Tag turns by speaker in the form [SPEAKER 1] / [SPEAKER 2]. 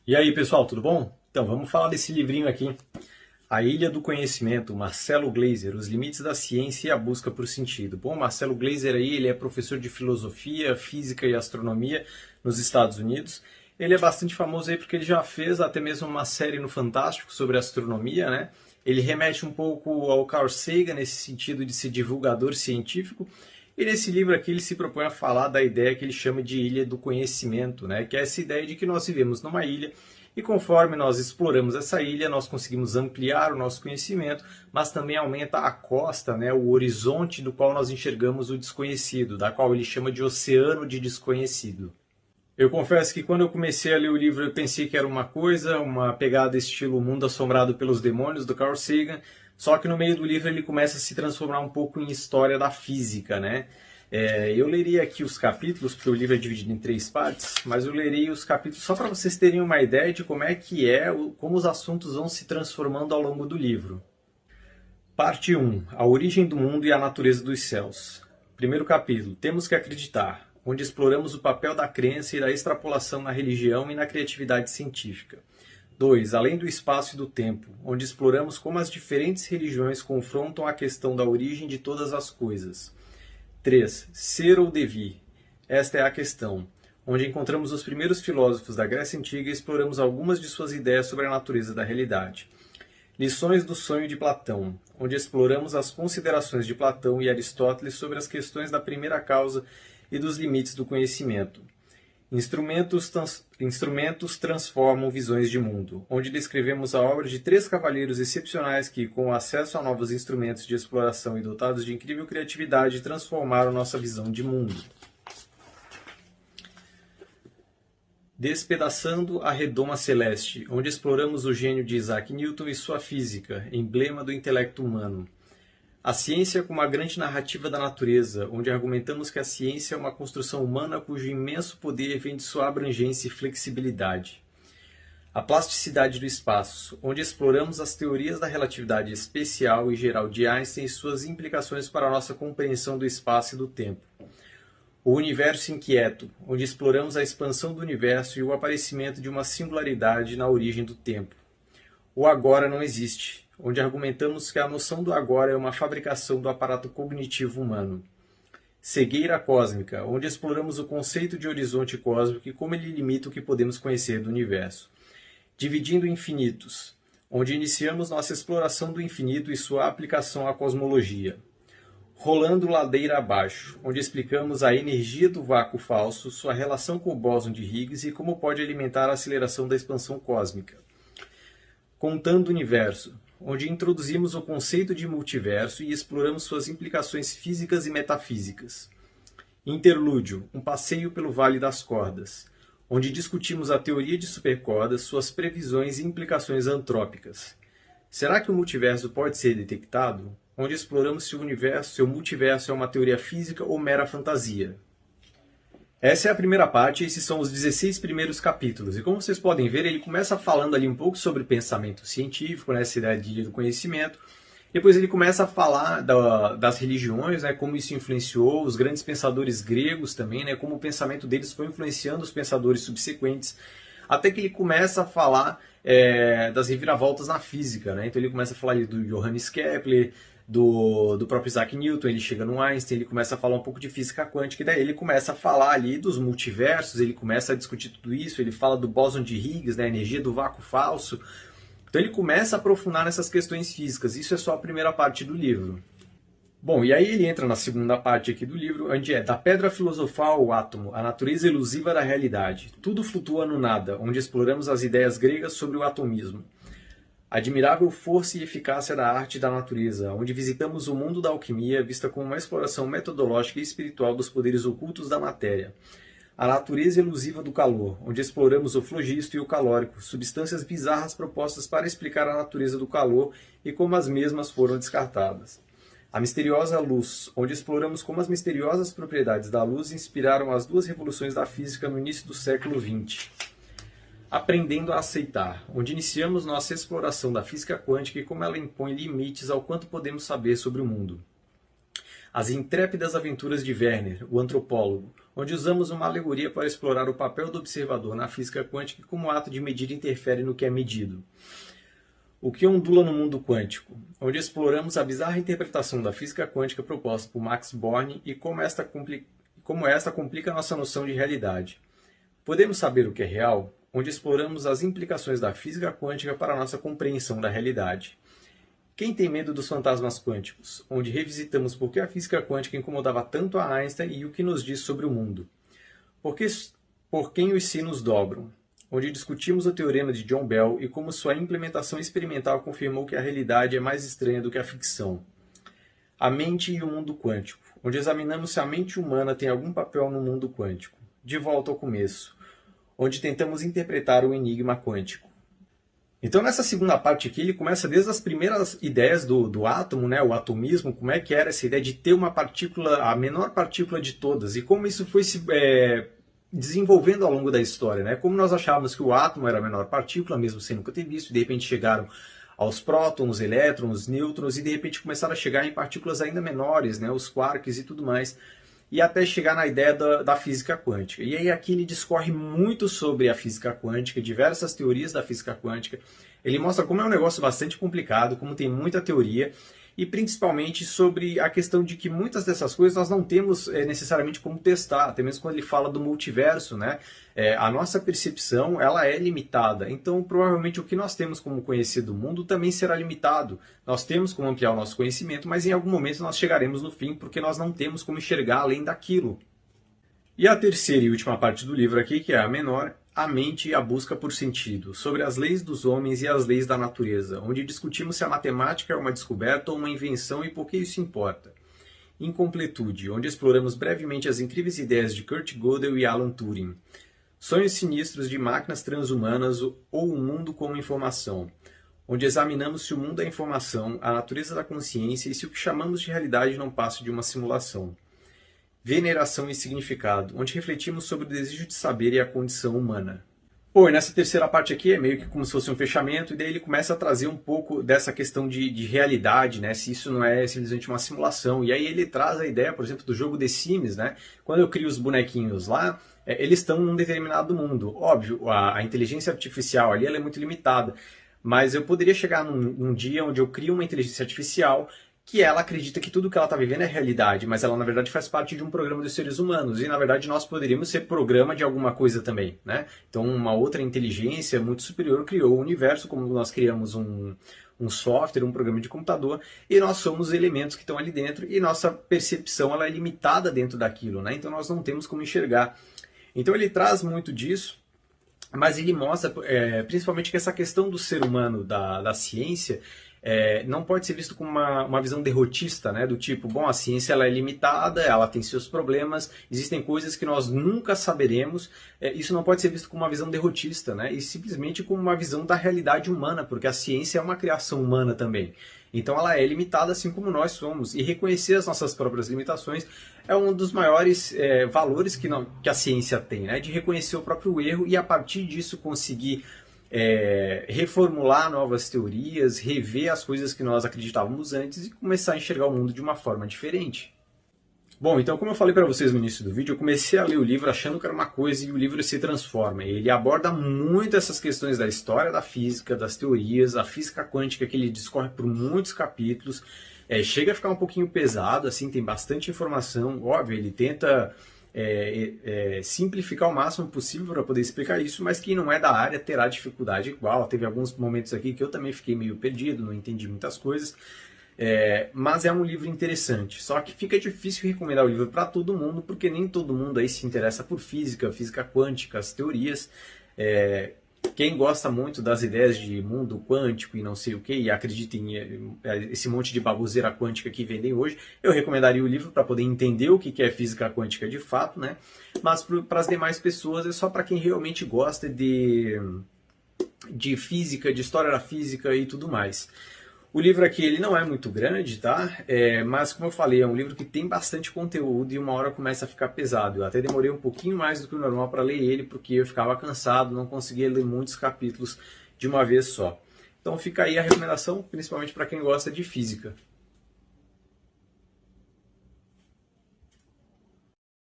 [SPEAKER 1] E aí, pessoal, tudo bom? Então, vamos falar desse livrinho aqui, A Ilha do Conhecimento, Marcelo Gleiser, Os Limites da Ciência e a Busca por Sentido. Bom, Marcelo Gleiser aí, ele é professor de filosofia, física e astronomia nos Estados Unidos. Ele é bastante famoso aí porque ele já fez até mesmo uma série no Fantástico sobre astronomia, né? Ele remete um pouco ao Carl Sagan nesse sentido de ser divulgador científico. E nesse livro aqui ele se propõe a falar da ideia que ele chama de Ilha do Conhecimento, né? Que é essa ideia de que nós vivemos numa ilha e conforme nós exploramos essa ilha, nós conseguimos ampliar o nosso conhecimento, mas também aumenta a costa, né? O horizonte do qual nós enxergamos o desconhecido, da qual ele chama de oceano de desconhecido. Eu confesso que quando eu comecei a ler o livro eu pensei que era uma coisa, uma pegada estilo Mundo Assombrado pelos Demônios, do Carl Sagan, só que no meio do livro ele começa a se transformar um pouco em história da física, né? Eu leria aqui os capítulos, porque o livro é dividido em 3 partes, mas eu leria os capítulos só para vocês terem uma ideia de como como os assuntos vão se transformando ao longo do livro. Parte 1. A origem do mundo e a natureza dos céus. Primeiro capítulo. Temos que acreditar, onde exploramos o papel da crença e da extrapolação na religião e na criatividade científica. 2. Além do espaço e do tempo, onde exploramos como as diferentes religiões confrontam a questão da origem de todas as coisas. 3. Ser ou devir? Esta é a questão, onde encontramos os primeiros filósofos da Grécia Antiga e exploramos algumas de suas ideias sobre a natureza da realidade. Lições do sonho de Platão, onde exploramos as considerações de Platão e Aristóteles sobre as questões da primeira causa e dos limites do conhecimento. Instrumentos transformam visões de mundo, onde descrevemos a obra de 3 cavalheiros excepcionais que, com acesso a novos instrumentos de exploração e dotados de incrível criatividade, transformaram nossa visão de mundo. Despedaçando a redoma celeste, onde exploramos o gênio de Isaac Newton e sua física, emblema do intelecto humano. A ciência como a grande narrativa da natureza, onde argumentamos que a ciência é uma construção humana cujo imenso poder vem de sua abrangência e flexibilidade. A plasticidade do espaço, onde exploramos as teorias da relatividade especial e geral de Einstein e suas implicações para a nossa compreensão do espaço e do tempo. O universo inquieto, onde exploramos a expansão do universo e o aparecimento de uma singularidade na origem do tempo. O agora não existe, onde argumentamos que a noção do agora é uma fabricação do aparato cognitivo humano. Cegueira cósmica, onde exploramos o conceito de horizonte cósmico e como ele limita o que podemos conhecer do universo. Dividindo infinitos, onde iniciamos nossa exploração do infinito e sua aplicação à cosmologia. Rolando ladeira abaixo, onde explicamos a energia do vácuo falso, sua relação com o bóson de Higgs e como pode alimentar a aceleração da expansão cósmica. Contando o universo, onde introduzimos o conceito de multiverso e exploramos suas implicações físicas e metafísicas. Interlúdio, um passeio pelo Vale das Cordas, onde discutimos a teoria de supercordas, suas previsões e implicações antrópicas. Será que o multiverso pode ser detectado? Onde exploramos se o multiverso é uma teoria física ou mera fantasia. Essa é a primeira parte, esses são os 16 primeiros capítulos. E como vocês podem ver, ele começa falando ali um pouco sobre pensamento científico, né, essa ideia de ilha do conhecimento. Depois ele começa a falar das religiões, né, como isso influenciou os grandes pensadores gregos também, né, como o pensamento deles foi influenciando os pensadores subsequentes. Até que ele começa a falar das reviravoltas na física. Né? Então ele começa a falar ali do Johannes Kepler, do próprio Isaac Newton, ele chega no Einstein, ele começa a falar um pouco de física quântica, e daí ele começa a falar ali dos multiversos, ele começa a discutir tudo isso, ele fala do bóson de Higgs, né, a energia do vácuo falso. Então ele começa a aprofundar nessas questões físicas, isso é só a primeira parte do livro. Bom, e aí ele entra na segunda parte aqui do livro, onde é da pedra filosofal ao átomo, a natureza elusiva da realidade. Tudo flutua no nada, onde exploramos as ideias gregas sobre o atomismo. Admirável força e eficácia da arte e da natureza, onde visitamos o mundo da alquimia, vista como uma exploração metodológica e espiritual dos poderes ocultos da matéria. A natureza elusiva do calor, onde exploramos o flogisto e o calórico, substâncias bizarras propostas para explicar a natureza do calor e como as mesmas foram descartadas. A misteriosa luz, onde exploramos como as misteriosas propriedades da luz inspiraram as 2 revoluções da física no início do século XX. Aprendendo a aceitar, onde iniciamos nossa exploração da física quântica e como ela impõe limites ao quanto podemos saber sobre o mundo. As Intrépidas Aventuras de Werner, o Antropólogo, onde usamos uma alegoria para explorar o papel do observador na física quântica e como o ato de medir interfere no que é medido. O que ondula no mundo quântico, onde exploramos a bizarra interpretação da física quântica proposta por Max Born e como esta complica nossa noção de realidade. Podemos saber o que é real, onde exploramos as implicações da física quântica para a nossa compreensão da realidade. Quem tem medo dos fantasmas quânticos, onde revisitamos por que a física quântica incomodava tanto a Einstein e o que nos diz sobre o mundo. Por quem os sinos dobram, onde discutimos o teorema de John Bell e como sua implementação experimental confirmou que a realidade é mais estranha do que a ficção. A mente e o mundo quântico, onde examinamos se a mente humana tem algum papel no mundo quântico. De volta ao começo, onde tentamos interpretar o enigma quântico. Então, nessa segunda parte aqui, ele começa desde as primeiras ideias do átomo, né, o atomismo, como é que era essa ideia de ter uma partícula, a menor partícula de todas, e como isso foi se desenvolvendo ao longo da história, né? Como nós achávamos que o átomo era a menor partícula, mesmo sem nunca ter visto, e de repente chegaram aos prótons, elétrons, nêutrons, e de repente começaram a chegar em partículas ainda menores, né, os quarks e tudo mais, e até chegar na ideia da física quântica. E aí aqui ele discorre muito sobre a física quântica, diversas teorias da física quântica. Ele mostra como é um negócio bastante complicado, como tem muita teoria, e principalmente sobre a questão de que muitas dessas coisas nós não temos necessariamente como testar, até mesmo quando ele fala do multiverso, né? A nossa percepção ela é limitada, então provavelmente o que nós temos como conhecer do mundo também será limitado. Nós temos como ampliar o nosso conhecimento, mas em algum momento nós chegaremos no fim, porque nós não temos como enxergar além daquilo. E a terceira e última parte do livro aqui, que é a menor, a mente e a busca por sentido, sobre as leis dos homens e as leis da natureza, onde discutimos se a matemática é uma descoberta ou uma invenção e por que isso importa. Incompletude, onde exploramos brevemente as incríveis ideias de Kurt Gödel e Alan Turing. Sonhos sinistros de máquinas transhumanas ou o mundo como informação, onde examinamos se o mundo é informação, a natureza da consciência e se o que chamamos de realidade não passa de uma simulação. Veneração e significado, onde refletimos sobre o desejo de saber e a condição humana. Pô, e nessa terceira parte aqui é meio que como se fosse um fechamento, e daí ele começa a trazer um pouco dessa questão de realidade, né? Se isso não é simplesmente uma simulação. E aí ele traz a ideia, por exemplo, do jogo The Sims, né? Quando eu crio os bonequinhos lá, eles estão num determinado mundo. Óbvio, a inteligência artificial ali ela é muito limitada, mas eu poderia chegar num dia onde eu crio uma inteligência artificial que ela acredita que tudo que ela está vivendo é realidade, mas ela na verdade faz parte de um programa dos seres humanos, e na verdade nós poderíamos ser programa de alguma coisa também, né? Então uma outra inteligência muito superior criou o universo, como nós criamos um software, um programa de computador, e nós somos elementos que estão ali dentro, e nossa percepção ela é limitada dentro daquilo, né? Então nós não temos como enxergar. Então ele traz muito disso, mas ele mostra principalmente que essa questão do ser humano, da ciência, não pode ser visto como uma visão derrotista, né? Do tipo, bom, a ciência ela é limitada, ela tem seus problemas, existem coisas que nós nunca saberemos, isso não pode ser visto como uma visão derrotista, né? E simplesmente como uma visão da realidade humana, porque a ciência é uma criação humana também. Então ela é limitada assim como nós somos, e reconhecer as nossas próprias limitações é um dos maiores valores que a ciência tem, né? De reconhecer o próprio erro e a partir disso conseguir reformular novas teorias, rever as coisas que nós acreditávamos antes e começar a enxergar o mundo de uma forma diferente. Bom, então como eu falei para vocês no início do vídeo, eu comecei a ler o livro achando que era uma coisa e o livro se transforma. Ele aborda muito essas questões da história da física, das teorias, a física quântica que ele discorre por muitos capítulos. Chega a ficar um pouquinho pesado, assim, tem bastante informação. Óbvio, ele tenta simplificar o máximo possível para poder explicar isso, mas quem não é da área terá dificuldade igual. Teve alguns momentos aqui que eu também fiquei meio perdido, não entendi muitas coisas, mas é um livro interessante. Só que fica difícil recomendar o livro para todo mundo, porque nem todo mundo aí se interessa por física, física quântica, as teorias. Quem gosta muito das ideias de mundo quântico e não sei o que, e acredita em esse monte de baboseira quântica que vendem hoje, eu recomendaria o livro para poder entender o que é física quântica de fato, né? Mas para as demais pessoas é só para quem realmente gosta de física, de história da física e tudo mais. O livro aqui ele não é muito grande, tá? Mas como eu falei, é um livro que tem bastante conteúdo e uma hora começa a ficar pesado. Eu até demorei um pouquinho mais do que o normal para ler ele, porque eu ficava cansado, não conseguia ler muitos capítulos de uma vez só. Então fica aí a recomendação, principalmente para quem gosta de física.